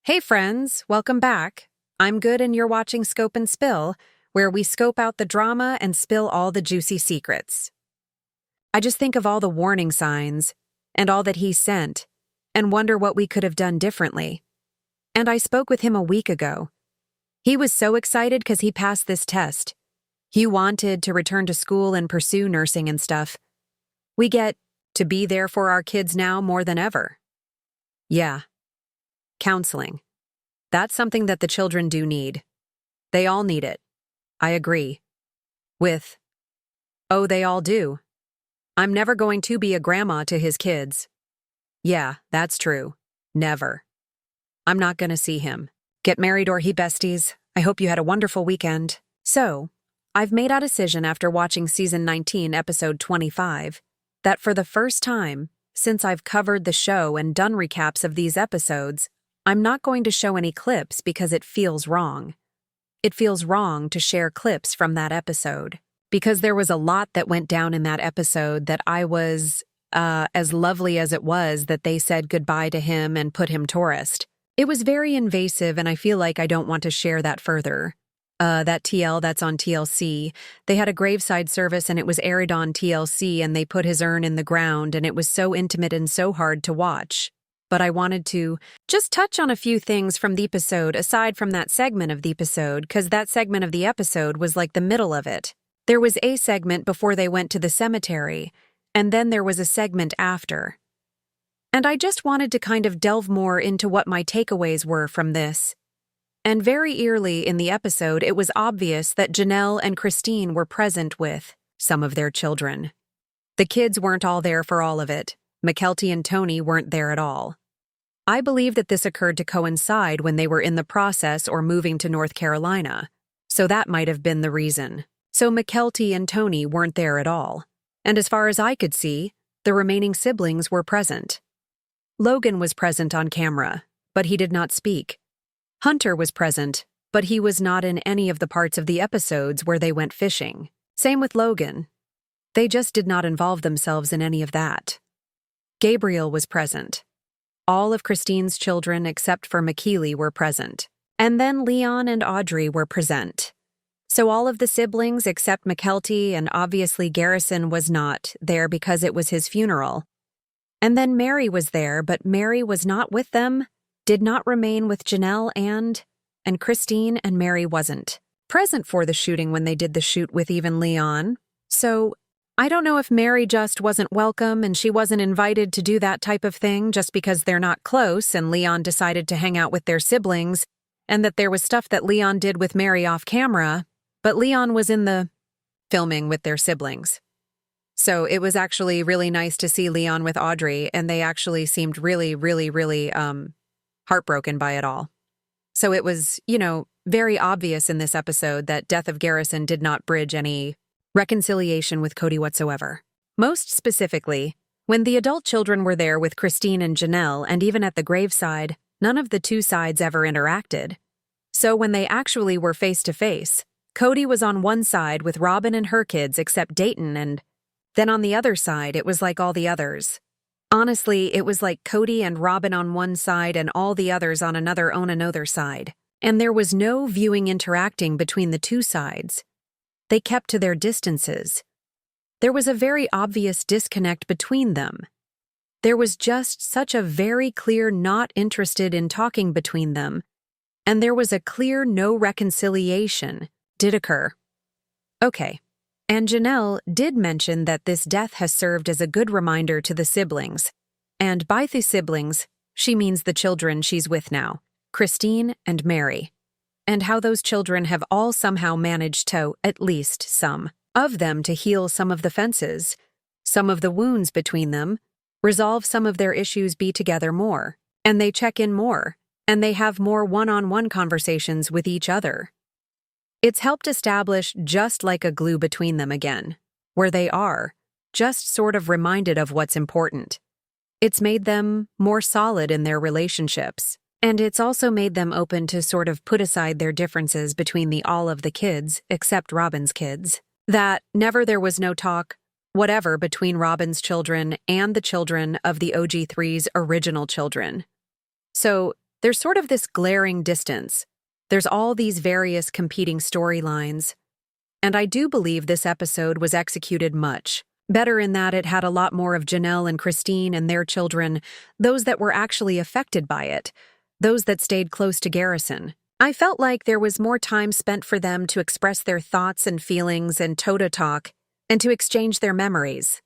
Hey friends, welcome back. I'm Good and you're watching Scope and Spill, where we scope out the drama and spill all the juicy secrets. I just think of all the warning signs and all that he sent and wonder what we could have done differently. And I spoke with him a week ago. He was so excited because he passed this test. He wanted to return to school and pursue nursing and stuff. We get to be there for our kids now more than ever. Yeah. Counseling. That's something that the children do need. They all need it. I agree. They all do. I'm never going to be a grandma to his kids. Yeah, that's true. Never. I'm not gonna see him. Get married or he besties. I hope you had a wonderful weekend. So, I've made a decision after watching season 19, episode 25, that for the first time, since I've covered the show and done recaps of these episodes, I'm not going to show any clips because it feels wrong. It feels wrong to share clips from that episode, because there was a lot that went down in that episode that I was, as lovely as it was that they said goodbye to him and put him tourist. It was very invasive and I feel like I don't want to share that further. That's on TLC. They had a graveside service and it was aired on TLC and they put his urn in the ground and it was so intimate and so hard to watch. But I wanted to just touch on a few things from the episode aside from that segment of the episode, because that segment of the episode was like the middle of it. There was a segment before they went to the cemetery, and then there was a segment after. And I just wanted to kind of delve more into what my takeaways were from this. And very early in the episode, it was obvious that Janelle and Christine were present with some of their children. The kids weren't all there for all of it. Mykelti and Tony weren't there at all. I believe that this occurred to coincide when they were in the process or moving to North Carolina, so that might have been the reason. So Mykelti and Tony weren't there at all. And as far as I could see, the remaining siblings were present. Logan was present on camera, but he did not speak. Hunter was present, but he was not in any of the parts of the episodes where they went fishing. Same with Logan. They just did not involve themselves in any of that. Gabriel was present. All of Christine's children except for McKeely were present. And then Leon and Audrey were present. So all of the siblings except Mykelti and obviously Garrison was not there because it was his funeral. And then Mary was there, but Mary was not with them, did not remain with Janelle and Christine, and Mary wasn't present for the shooting when they did the shoot with even Leon. So I don't know if Mary just wasn't welcome and she wasn't invited to do that type of thing just because they're not close and Leon decided to hang out with their siblings, and that there was stuff that Leon did with Mary off camera, but Leon was in the filming with their siblings. So it was actually really nice to see Leon with Audrey, and they actually seemed really, really, really heartbroken by it all. So it was, very obvious in this episode that death of Garrison did not bridge any reconciliation with Kody whatsoever. Most specifically, when the adult children were there with Christine and Janelle, and even at the graveside, none of the two sides ever interacted. So when they actually were face-to-face, Kody was on one side with Robyn and her kids except Dayton, and then on the other side it was like all the others. Honestly, it was like Kody and Robyn on one side and all the others on another side. And there was no viewing interacting between the two sides. They kept to their distances. There was a very obvious disconnect between them. There was just such a very clear not interested in talking between them, and there was a clear no reconciliation did occur. Okay, and Janelle did mention that this death has served as a good reminder to the siblings, and by the siblings, she means the children she's with now, Christine and Mary, and how those children have all somehow managed to, at least some of them, to heal some of the fences, some of the wounds between them, resolve some of their issues, be together more, and they check in more, and they have more one-on-one conversations with each other. It's helped establish just like a glue between them again, where they are, just sort of reminded of what's important. It's made them more solid in their relationships. And it's also made them open to sort of put aside their differences between all of the kids, except Robyn's kids. That never there was no talk, whatever, between Robyn's children and the children of the OG3's original children. So There's sort of this glaring distance. There's all these various competing storylines. And I do believe this episode was executed much better in that it had a lot more of Janelle and Christine and their children, those that were actually affected by it, those that stayed close to Garrison. I felt like there was more time spent for them to express their thoughts and feelings and toe-to talk and to exchange their memories.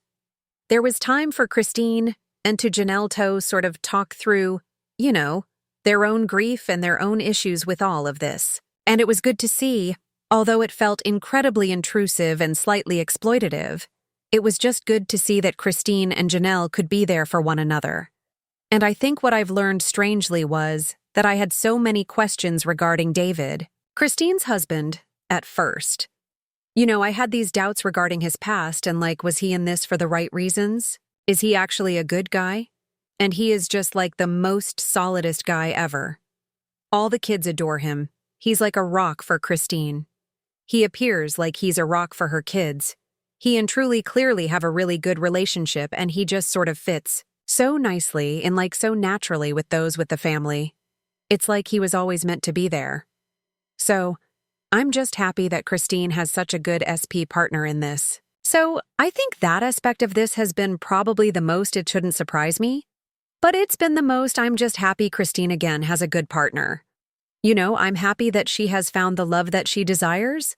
There was time for Christine and to Janelle to sort of talk through, their own grief and their own issues with all of this. And it was good to see, although it felt incredibly intrusive and slightly exploitative, it was just good to see that Christine and Janelle could be there for one another. And I think what I've learned strangely was that I had so many questions regarding David, Christine's husband, at first. I had these doubts regarding his past and was he in this for the right reasons? Is he actually a good guy? And he is just the most solidest guy ever. All the kids adore him. He's like a rock for Christine. He appears like he's a rock for her kids. He and Truly clearly have a really good relationship and he just sort of fits so nicely and so naturally with those with the family. It's like he was always meant to be there. So, I'm just happy that Christine has such a good SP partner in this. So, I think that aspect of this has been probably the most it shouldn't surprise me. But it's been the most I'm just happy Christine again has a good partner. I'm happy that she has found the love that she desires.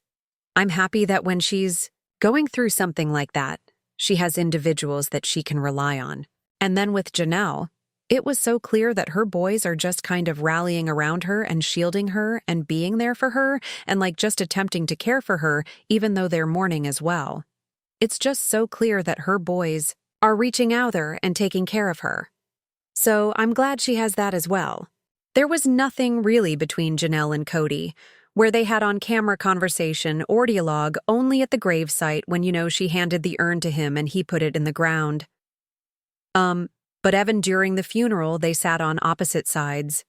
I'm happy that when she's going through something like that, she has individuals that she can rely on. And then with Janelle, it was so clear that her boys are just kind of rallying around her and shielding her and being there for her and just attempting to care for her even though they're mourning as well. It's just so clear that her boys are reaching out there and taking care of her. So I'm glad she has that as well. There was nothing really between Janelle and Kody, where they had on-camera conversation or dialogue only at the gravesite when, she handed the urn to him and he put it in the ground. But even during the funeral, they sat on opposite sides.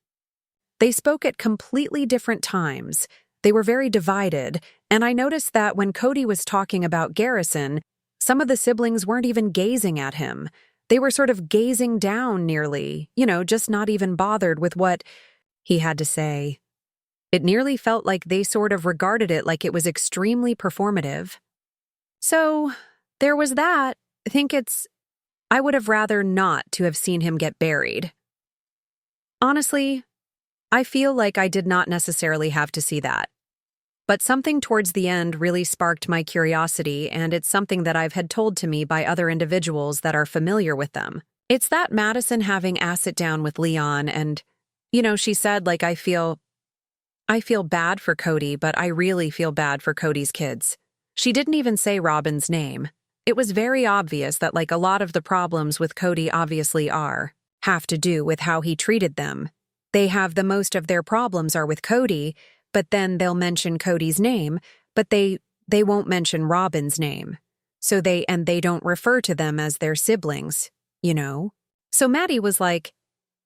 They spoke at completely different times. They were very divided, and I noticed that when Kody was talking about Garrison, some of the siblings weren't even gazing at him. They were sort of gazing down nearly, just not even bothered with what he had to say. It nearly felt like they sort of regarded it like it was extremely performative. So, there was that. I would have rather not to have seen him get buried. Honestly, I feel like I did not necessarily have to see that. But something towards the end really sparked my curiosity, and it's something that I've had told to me by other individuals that are familiar with them. It's that Madison having asked it down with Leon, and, she said, I feel bad for Kody, but I really feel bad for Kody's kids. She didn't even say Robyn's name. It was very obvious that, a lot of the problems with Kody obviously have to do with how he treated them. They have the most of their problems are with Kody, but then they'll mention Kody's name, but they won't mention Robyn's name. So they don't refer to them as their siblings, So Maddie was like,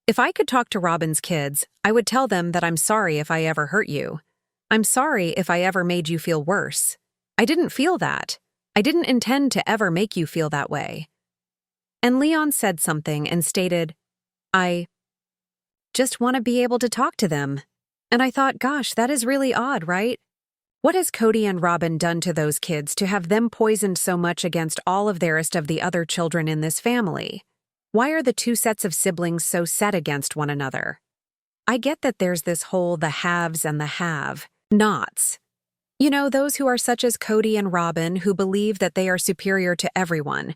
if I could talk to Robyn's kids, I would tell them that I'm sorry if I ever hurt you. I'm sorry if I ever made you feel worse. I didn't feel that. I didn't intend to ever make you feel that way. And Leon said something and stated, I just want to be able to talk to them. And I thought, gosh, that is really odd, right? What has Kody and Robyn done to those kids to have them poisoned so much against all of the other children in this family? Why are the two sets of siblings so set against one another? I get that there's this whole the haves and the have-nots. Those who are such as Kody and Robyn who believe that they are superior to everyone,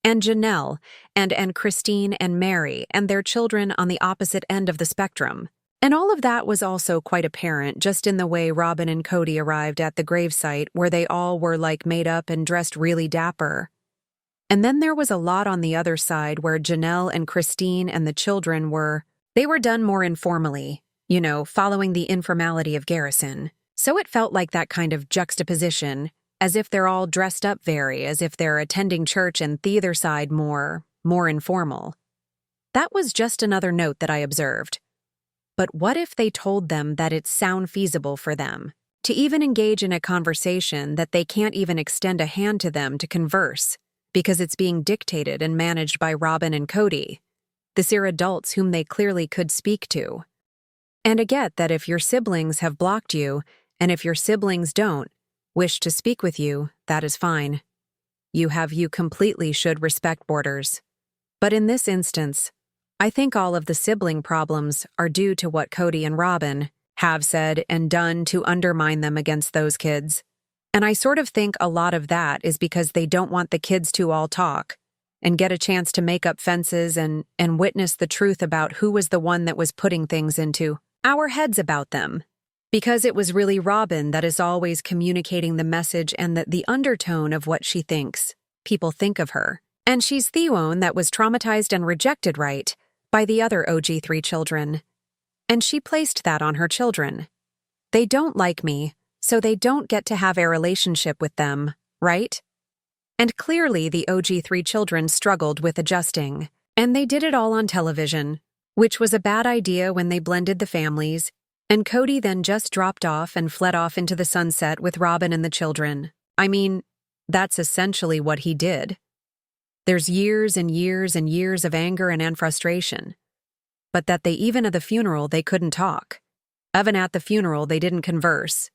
and Janelle, and Christine and Mary and their children on the opposite end of the spectrum. And all of that was also quite apparent just in the way Robyn and Kody arrived at the gravesite where they all were made up and dressed really dapper. And then there was a lot on the other side where Janelle and Christine and the children were done more informally, following the informality of Garrison. So it felt like that kind of juxtaposition, as if they're all dressed up as if they're attending church and the other side more informal. That was just another note that I observed. But what if they told them that it's sound feasible for them to even engage in a conversation that they can't even extend a hand to them to converse because it's being dictated and managed by Robyn and Kody, these are adults whom they clearly could speak to? And I get that if your siblings have blocked you, and if your siblings don't wish to speak with you, that is fine. You completely should respect borders. But in this instance, I think all of the sibling problems are due to what Kody and Robyn have said and done to undermine them against those kids. And I sort of think a lot of that is because they don't want the kids to all talk and get a chance to make up fences and witness the truth about who was the one that was putting things into our heads about them. Because it was really Robyn that is always communicating the message and the undertone of what she thinks people think of her. And she's the one that was traumatized and rejected, right, by the other OG3 children. And she placed that on her children. They don't like me, so they don't get to have a relationship with them, right? And clearly the OG3 children struggled with adjusting. And they did it all on television, which was a bad idea when they blended the families. And Kody then just dropped off and fled off into the sunset with Robyn and the children. I mean, that's essentially what he did. There's years and years and years of anger and frustration. But that they even at the funeral, they couldn't talk. Even at the funeral, they didn't converse.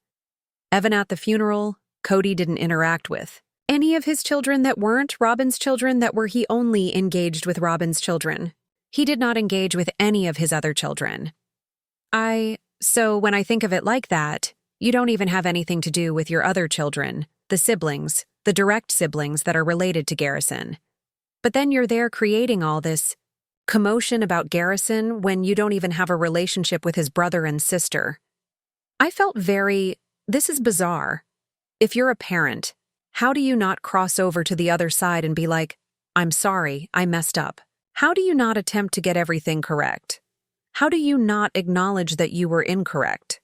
Even at the funeral, Kody didn't interact with any of his children that weren't Robyn's children he only engaged with Robyn's children. He did not engage with any of his other children. So when I think of it like that, you don't even have anything to do with your other children, the siblings, the direct siblings that are related to Garrison. But then you're there creating all this commotion about Garrison when you don't even have a relationship with his brother and sister. I felt this is bizarre. If you're a parent, how do you not cross over to the other side and be like, I'm sorry, I messed up? How do you not attempt to get everything correct? How do you not acknowledge that you were incorrect?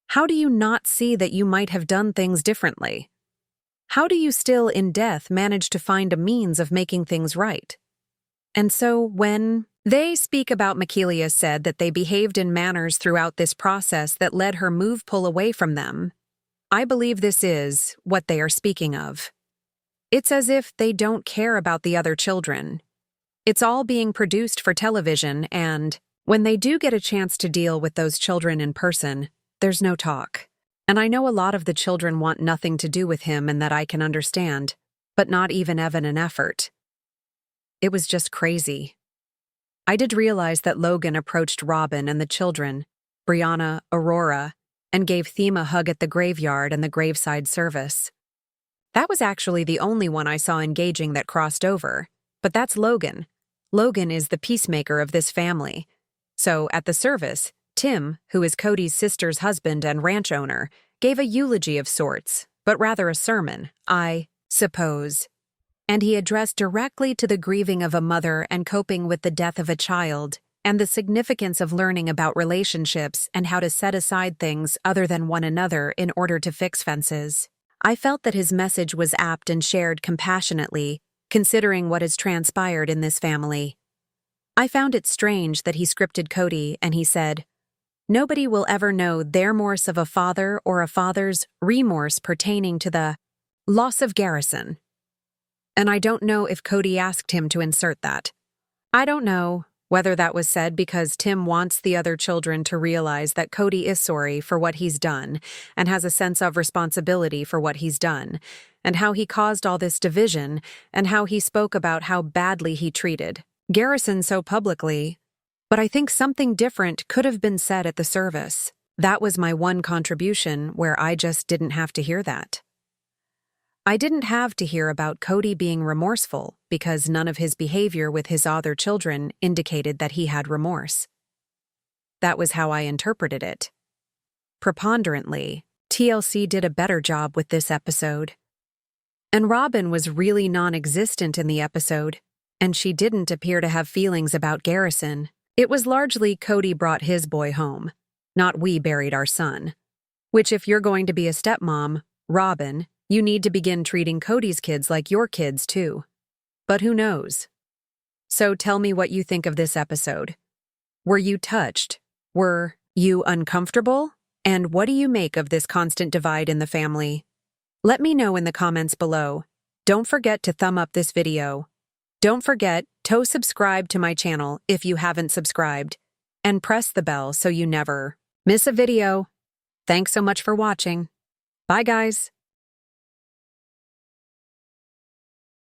How do you not see that you might have done things differently? How do you still, in death, manage to find a means of making things right? And so when they speak about Makilia said that they behaved in manners throughout this process that led her pull away from them, I believe this is what they are speaking of. It's as if they don't care about the other children. It's all being produced for television, and when they do get a chance to deal with those children in person, there's no talk. And I know a lot of the children want nothing to do with him, and that I can understand, but not even an effort. It was just crazy. I did realize that Logan approached Robyn and the children, Brianna, Aurora, and gave Theme a hug at the graveyard and the graveside service. That was actually the only one I saw engaging that crossed over, but that's Logan. Logan is the peacemaker of this family. So, at the service, Tim, who is Kody's sister's husband and ranch owner, gave a eulogy of sorts, but rather a sermon, I suppose. And he addressed directly to the grieving of a mother and coping with the death of a child, and the significance of learning about relationships and how to set aside things other than one another in order to fix fences. I felt that his message was apt and shared compassionately, considering what has transpired in this family. I found it strange that he scripted Kody and he said, "Nobody will ever know their remorse of a father or a father's remorse pertaining to the loss of Garrison." And I don't know if Kody asked him to insert that. I don't know whether that was said because Tim wants the other children to realize that Kody is sorry for what he's done and has a sense of responsibility for what he's done, and how he caused all this division, and how he spoke about how badly he treated Garrison so publicly. But I think something different could have been said at the service. That was my one contribution where I just didn't have to hear that. I didn't have to hear about Kody being remorseful because none of his behavior with his other children indicated that he had remorse. That was how I interpreted it. Preponderantly, TLC did a better job with this episode. And Robyn was really non-existent in the episode, and she didn't appear to have feelings about Garrison. It was largely Kody brought his boy home, not we buried our son. Which, if you're going to be a stepmom, Robyn, you need to begin treating Kody's kids like your kids too. But who knows? So tell me what you think of this episode. Were you touched? Were you uncomfortable? And what do you make of this constant divide in the family? Let me know in the comments below. Don't forget to thumb up this video. Don't forget to subscribe to my channel if you haven't subscribed. and press the bell so you never miss a video. Thanks so much for watching. Bye, guys.